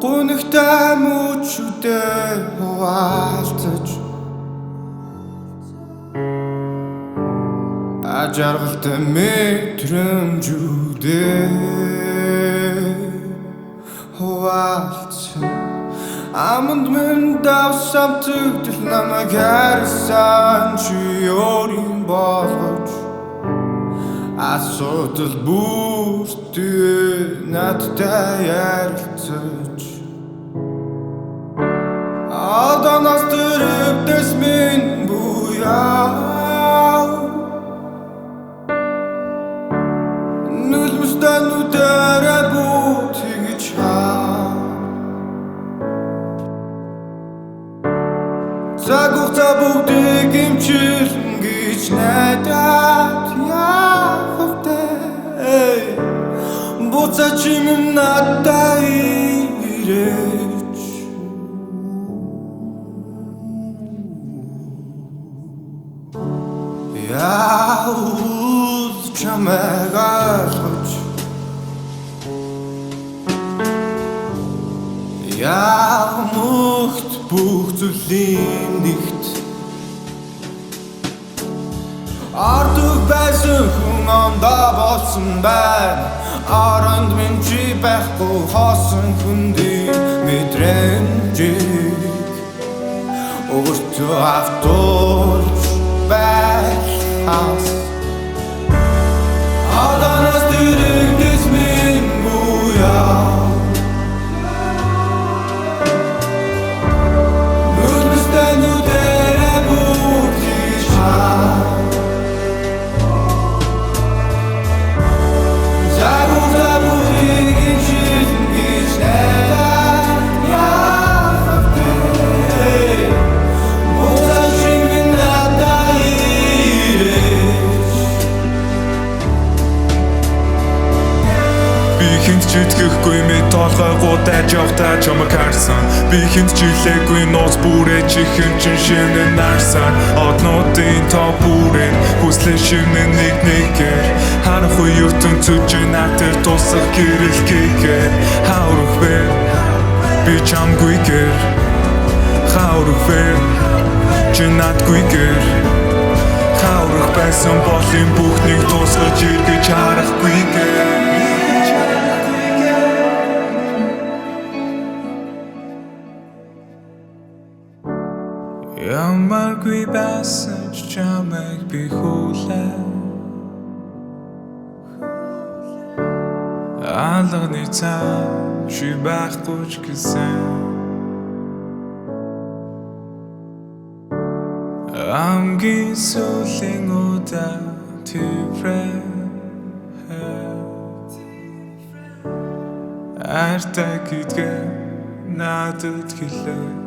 Гунигтай мөчүүдээ хуваалцаж ажаргалтай мэдрэмжүүдээ хуваалцсан аманд минь давсан төгтөл намайг харсан чи өөрийн болгож асуудал бүртээ надтай ярилцаж Алданаас төрөвдөс минь буяа Нүлмөстэй нүдэрэ бут хийж Загууртаа бүгдийг имчилэн гэж найдаад яахавтай Буцаа чимэн надтай ирээч Яавал чамайг ойлгож Яамогт бүх зүйлийн нэгт Ардуг байсан хүн амдаа болсон байна Аранд минь чи байхгүй хоосон хүндийн мэдрэмжийг Өөртөө автуулж байлхаас Алданаас төрөвдөс минь буяа Хинт ч итгэхгүй мэд толгой гутайж явтаа чамайг харсан Би хинт ч илээгүй нууц бүрээ чихэн чин шивнэн нарсан Однуудын топ бүрэн хүслээ шивнэн нэг нэгээр Харахгүй ертөн цүжин натэр тусах гэрэлхийгээр Хаурах вэ би чамгүйгээр Хаурах вэ чи надгүйгээр Хаурах байсан болын бүхнийг тусгаж эргэж харахгүйгээр Ямаргүй байсан ч чамайг би хүлээ Алганы цаа чи байхгүй ч гэсэн Амгийн сүлийн удаа төврээ Артай гэдгээ надад хэлээ